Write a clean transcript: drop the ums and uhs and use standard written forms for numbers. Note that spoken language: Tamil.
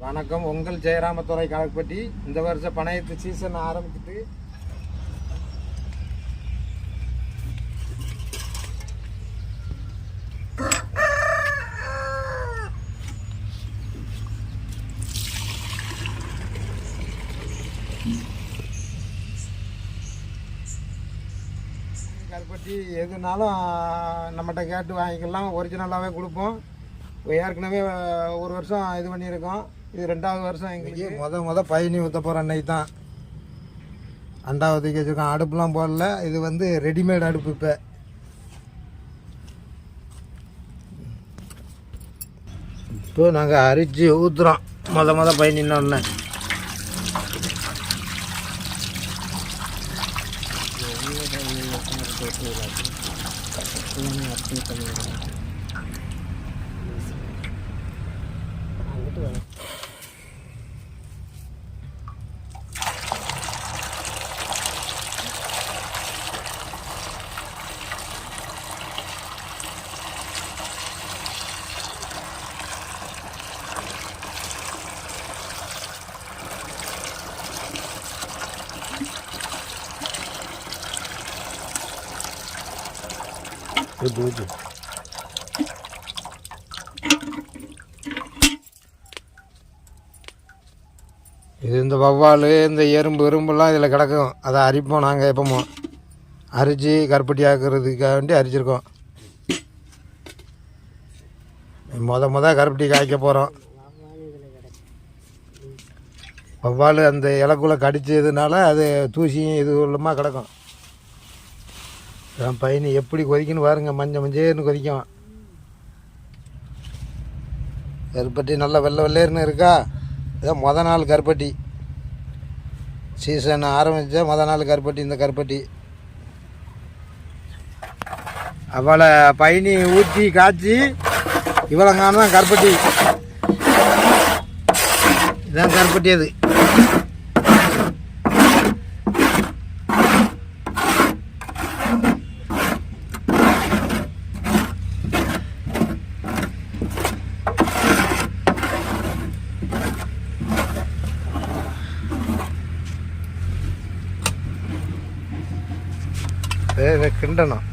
வணக்கம். உங்கள் ஜெயராமத்துறை கணக்குப்பட்டி. இந்த வருஷம் பனையத்து சீசன் ஆரம்பிச்சுட்டு கருப்பட்டி எதுனாலும் நம்மகிட்ட கேட்டு வாங்கிக்கலாம். ஒரிஜினலாகவே கொடுப்போம். ஏற்கனவே ஒரு வருஷம் இது பண்ணியிருக்கோம். இது 2வது வருஷம். எங்களுக்கு முத பயணி ஊற்ற போகிற அன்னைக்கு தான் அண்டாவதுக்கு வச்சுருக்கோம். அடுப்புலாம் போடல. இது வந்து ரெடிமேட் அடுப்பு. இப்போ நாங்கள் அரிச்சு ஊற்றுறோம். முத பயணின்னு இது இந்த வவ்வால் இந்த எறும்புலாம் இதில் கிடக்கும். அதை அரிப்போம். நாங்கள் எப்போமோ அரிச்சு கருப்பட்டி ஆக்குறதுக்காக வேண்டி அரிச்சிருக்கோம். முத கருப்பட்டி காய்க்க போகிறோம். வவ்வால் அந்த இலக்குள்ளே கடிச்சதுனால அது தூசியும் இது உள்ளமாக கிடக்கும். பயணி எப்படி கொதிக்குன்னு பாருங்க. மஞ்சேன்னு கொதிக்கும். கருப்பட்டி நல்லா வெள்ளேர்னு இருக்கா. இதான் முத நாள் கருப்பட்டி. சீசன் ஆரம்பித்த முத நாள் கருப்பட்டி. இந்த கருப்பட்டி அவளை பயணி ஊற்றி காய்ச்சி இவ்வளோங்கான தான் கருப்பட்டி. இதுதான் கருப்பட்டி. அது கிண்டணும்.